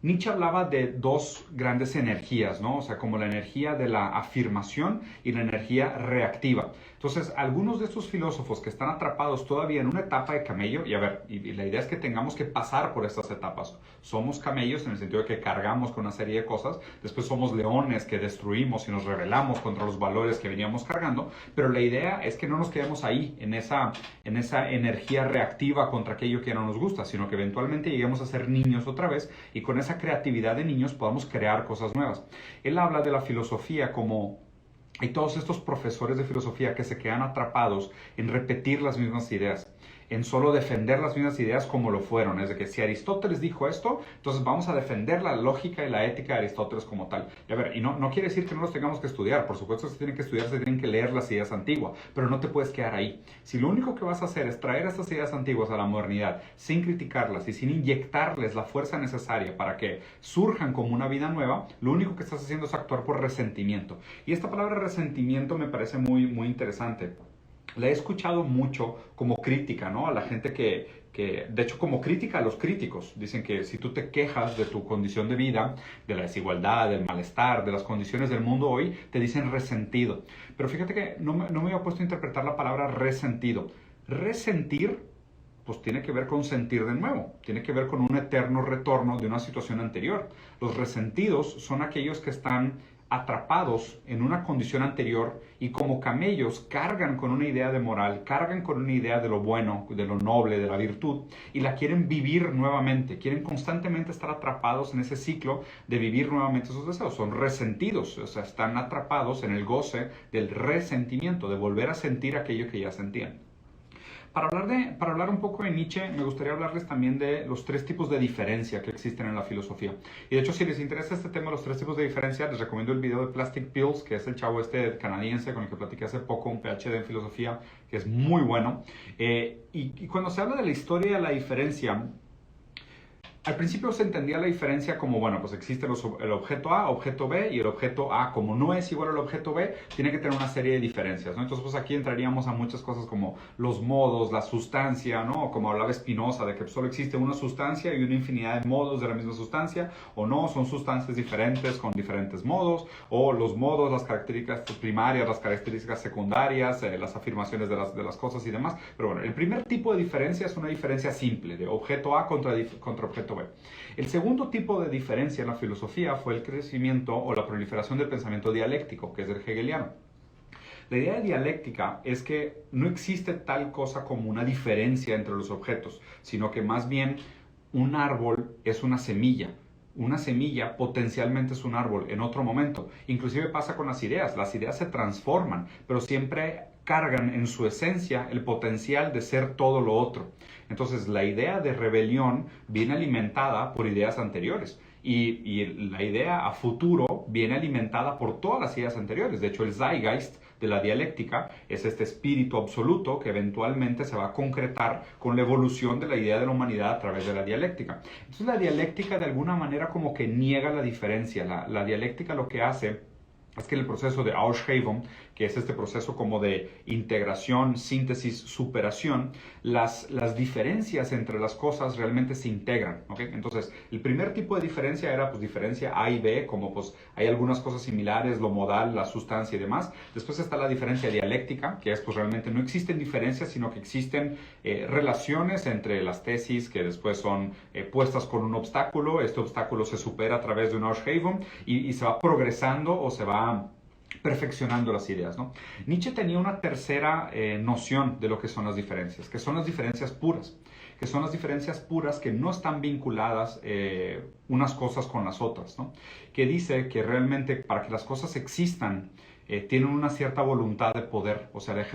Nietzsche hablaba de dos grandes energías, ¿no? O sea, como la energía de la afirmación y la energía reactiva. Entonces, algunos de estos filósofos que están atrapados todavía en una etapa de camello, y a ver, y la idea es que tengamos que pasar por estas etapas. Somos camellos en el sentido de que cargamos con una serie de cosas, después somos leones que destruimos y nos rebelamos contra los valores que veníamos cargando, pero la idea es que no nos quedemos ahí, en esa energía reactiva contra aquello que ya no nos gusta, sino que eventualmente lleguemos a ser niños otra vez y con esa creatividad de niños podamos crear cosas nuevas. Él habla de la filosofía como hay todos estos profesores de filosofía que se quedan atrapados en repetir las mismas ideas, en solo defender las mismas ideas como lo fueron. Es de que si Aristóteles dijo esto, entonces vamos a defender la lógica y la ética de Aristóteles como tal. Y a ver, y no quiere decir que no los tengamos que estudiar. Por supuesto se tienen que estudiar, se tienen que leer las ideas antiguas, pero no te puedes quedar ahí. Si lo único que vas a hacer es traer estas ideas antiguas a la modernidad sin criticarlas y sin inyectarles la fuerza necesaria para que surjan como una vida nueva, lo único que estás haciendo es actuar por resentimiento. Y esta palabra resentimiento me parece muy, muy interesante. La he escuchado mucho como crítica, ¿no? A la gente de hecho, como crítica a los críticos. Dicen que si tú te quejas de tu condición de vida, de la desigualdad, del malestar, de las condiciones del mundo hoy, te dicen resentido. Pero fíjate que no me había puesto a interpretar la palabra resentido. Resentir, pues tiene que ver con sentir de nuevo, tiene que ver con un eterno retorno de una situación anterior. Los resentidos son aquellos que están atrapados en una condición anterior y como camellos cargan con una idea de moral, cargan con una idea de lo bueno, de lo noble, de la virtud y la quieren vivir nuevamente, quieren constantemente estar atrapados en ese ciclo de vivir nuevamente sus deseos, son resentidos, o sea, están atrapados en el goce del resentimiento, de volver a sentir aquello que ya sentían. Para hablar un poco de Nietzsche, me gustaría hablarles también de los tres tipos de diferencia que existen en la filosofía. Y de hecho, si les interesa este tema, los tres tipos de diferencia, les recomiendo el video de Plastic Pills, que es el chavo este canadiense con el que platiqué hace poco, un PhD en filosofía, que es muy bueno. Y cuando se habla de la historia de la diferencia, al principio se entendía la diferencia como, bueno, pues existe el objeto A, objeto B, y el objeto A, como no es igual al objeto B, tiene que tener una serie de diferencias, ¿no? Entonces, pues aquí entraríamos a muchas cosas como los modos, la sustancia, ¿no? Como hablaba Spinoza, de que solo existe una sustancia y una infinidad de modos de la misma sustancia, o no, son sustancias diferentes con diferentes modos, o los modos, las características primarias, las características secundarias, las afirmaciones de las cosas y demás. Pero bueno, el primer tipo de diferencia es una diferencia simple, de objeto A contra objeto B. El segundo tipo de diferencia en la filosofía fue el crecimiento o la proliferación del pensamiento dialéctico, que es el hegeliano. La idea de dialéctica es que no existe tal cosa como una diferencia entre los objetos, sino que más bien un árbol es una semilla. Una semilla potencialmente es un árbol en otro momento. Inclusive pasa con las ideas se transforman, pero siempre cargan en su esencia el potencial de ser todo lo otro. Entonces la idea de rebelión viene alimentada por ideas anteriores y la idea a futuro viene alimentada por todas las ideas anteriores. De hecho, el Zeitgeist de la dialéctica es este espíritu absoluto que eventualmente se va a concretar con la evolución de la idea de la humanidad a través de la dialéctica. Entonces la dialéctica de alguna manera como que niega la diferencia. La dialéctica lo que hace es que en el proceso de Ausschreibung, que es este proceso como de integración, síntesis, superación, las diferencias entre las cosas realmente se integran, ¿ok? Entonces, el primer tipo de diferencia era pues diferencia A y B, como pues hay algunas cosas similares, lo modal, la sustancia y demás. Después está la diferencia dialéctica, que es pues realmente no existen diferencias, sino que existen relaciones entre las tesis que después son puestas con un obstáculo. Este obstáculo se supera a través de un Ausschreibung y se va progresando o se va perfeccionando las ideas, ¿no? Nietzsche tenía una tercera noción de lo que son las diferencias, que son las diferencias puras, que no están vinculadas unas cosas con las otras, ¿no? Que dice que realmente para que las cosas existan, tienen una cierta voluntad de poder, o sea,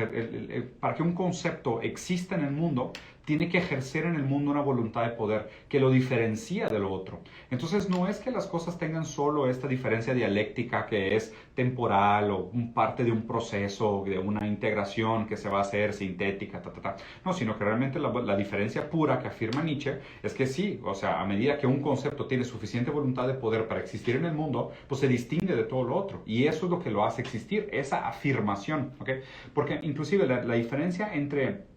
para que un concepto exista en el mundo, tiene que ejercer en el mundo una voluntad de poder que lo diferencia de lo otro. Entonces no es que las cosas tengan solo esta diferencia dialéctica que es temporal o parte de un proceso, de una integración que se va a hacer sintética, No, sino que realmente la diferencia pura que afirma Nietzsche es que sí, o sea, a medida que un concepto tiene suficiente voluntad de poder para existir en el mundo, pues se distingue de todo lo otro. Y eso es lo que lo hace existir, esa afirmación, ¿ok? Porque inclusive la diferencia entre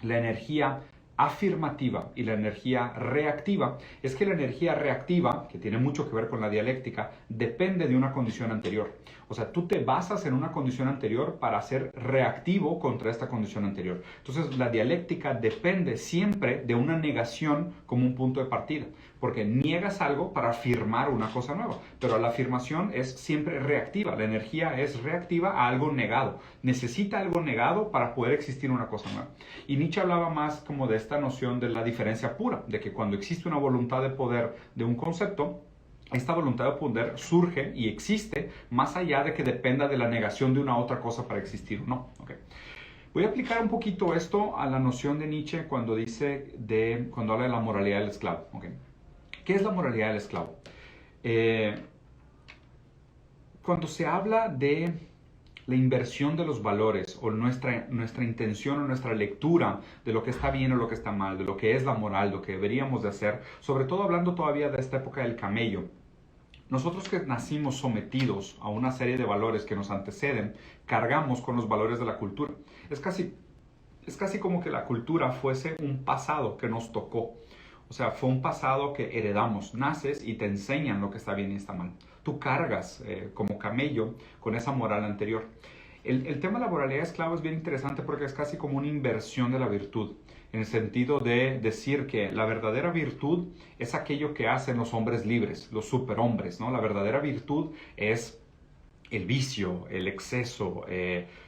la energía afirmativa y la energía reactiva es que la energía reactiva, que tiene mucho que ver con la dialéctica, depende de una condición anterior. O sea, tú te basas en una condición anterior para ser reactivo contra esta condición anterior. Entonces, la dialéctica depende siempre de una negación como un punto de partida, porque niegas algo para afirmar una cosa nueva, pero la afirmación es siempre reactiva. La energía es reactiva a algo negado. Necesita algo negado para poder existir una cosa nueva. Y Nietzsche hablaba más como de esta noción de la diferencia pura, de que cuando existe una voluntad de poder de un concepto, esta voluntad de poder surge y existe más allá de que dependa de la negación de una otra cosa para existir o no. Okay. Voy a aplicar un poquito esto a la noción de Nietzsche cuando cuando habla de la moralidad del esclavo. Okay. ¿Qué es la moralidad del esclavo? Cuando se habla de la inversión de los valores o nuestra intención o nuestra lectura de lo que está bien o lo que está mal, de lo que es la moral, lo que deberíamos de hacer, sobre todo hablando todavía de esta época del camello, nosotros que nacimos sometidos a una serie de valores que nos anteceden, cargamos con los valores de la cultura. Es casi como que la cultura fuese un pasado que nos tocó. O sea, fue un pasado que heredamos. Naces y te enseñan lo que está bien y está mal. Tú cargas como camello con esa moral anterior. El tema de la moralidad esclava es bien interesante porque es casi como una inversión de la virtud, en el sentido de decir que la verdadera virtud es aquello que hacen los hombres libres, los superhombres, ¿no? La verdadera virtud es el vicio, el exceso,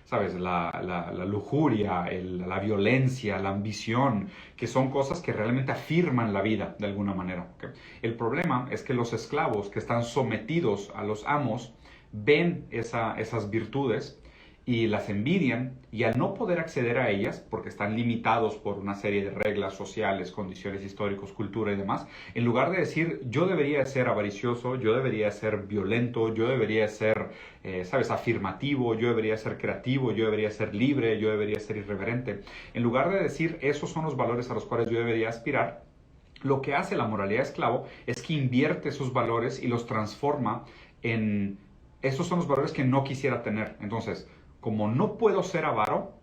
¿sabes? La lujuria, la violencia, la ambición, que son cosas que realmente afirman la vida de alguna manera. ¿Okay? El problema es que los esclavos que están sometidos a los amos ven esas virtudes y las envidian, y al no poder acceder a ellas, porque están limitados por una serie de reglas sociales, condiciones históricas, cultura y demás, en lugar de decir, yo debería ser avaricioso, yo debería ser violento, yo debería ser, ¿sabes?, afirmativo, yo debería ser creativo, yo debería ser libre, yo debería ser irreverente, en lugar de decir, esos son los valores a los cuales yo debería aspirar, lo que hace la moralidad esclavo es que invierte esos valores y los transforma en, esos son los valores que no quisiera tener. Entonces, como no puedo ser avaro,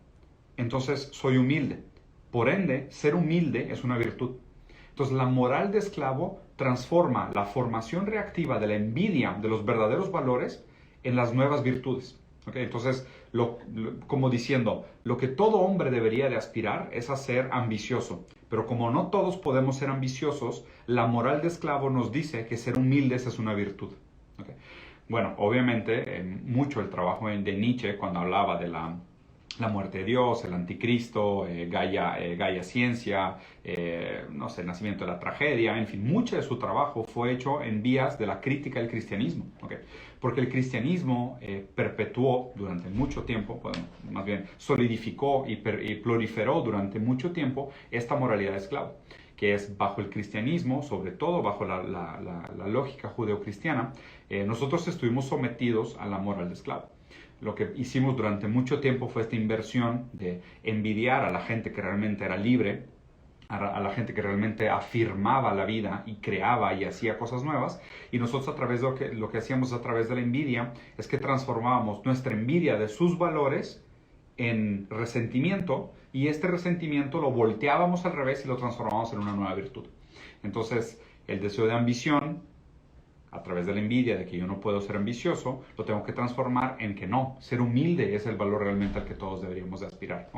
entonces soy humilde. Por ende, ser humilde es una virtud. Entonces, la moral de esclavo transforma la formación reactiva de la envidia de los verdaderos valores en las nuevas virtudes. ¿Okay? Entonces, como diciendo, lo que todo hombre debería de aspirar es a ser ambicioso. Pero como no todos podemos ser ambiciosos, la moral de esclavo nos dice que ser humildes es una virtud. ¿Okay? Bueno, obviamente, mucho el trabajo de Nietzsche cuando hablaba de la muerte de Dios, el anticristo, Gaia Ciencia, no sé, el nacimiento de la tragedia, en fin, mucho de su trabajo fue hecho en vías de la crítica del cristianismo, ¿okay? Porque el cristianismo perpetuó durante mucho tiempo, bueno, más bien solidificó y proliferó durante mucho tiempo esta moralidad de esclavo, que es bajo el cristianismo, sobre todo bajo la lógica judeocristiana, nosotros estuvimos sometidos a la moral de esclavo. Lo que hicimos durante mucho tiempo fue esta inversión de envidiar a la gente que realmente era libre, a la gente que realmente afirmaba la vida y creaba y hacía cosas nuevas, y nosotros a través de lo que hacíamos a través de la envidia es que transformábamos nuestra envidia de sus valores en resentimiento, y este resentimiento lo volteábamos al revés y lo transformábamos en una nueva virtud. Entonces, el deseo de ambición, a través de la envidia de que yo no puedo ser ambicioso, lo tengo que transformar en que no, ser humilde es el valor realmente al que todos deberíamos de aspirar.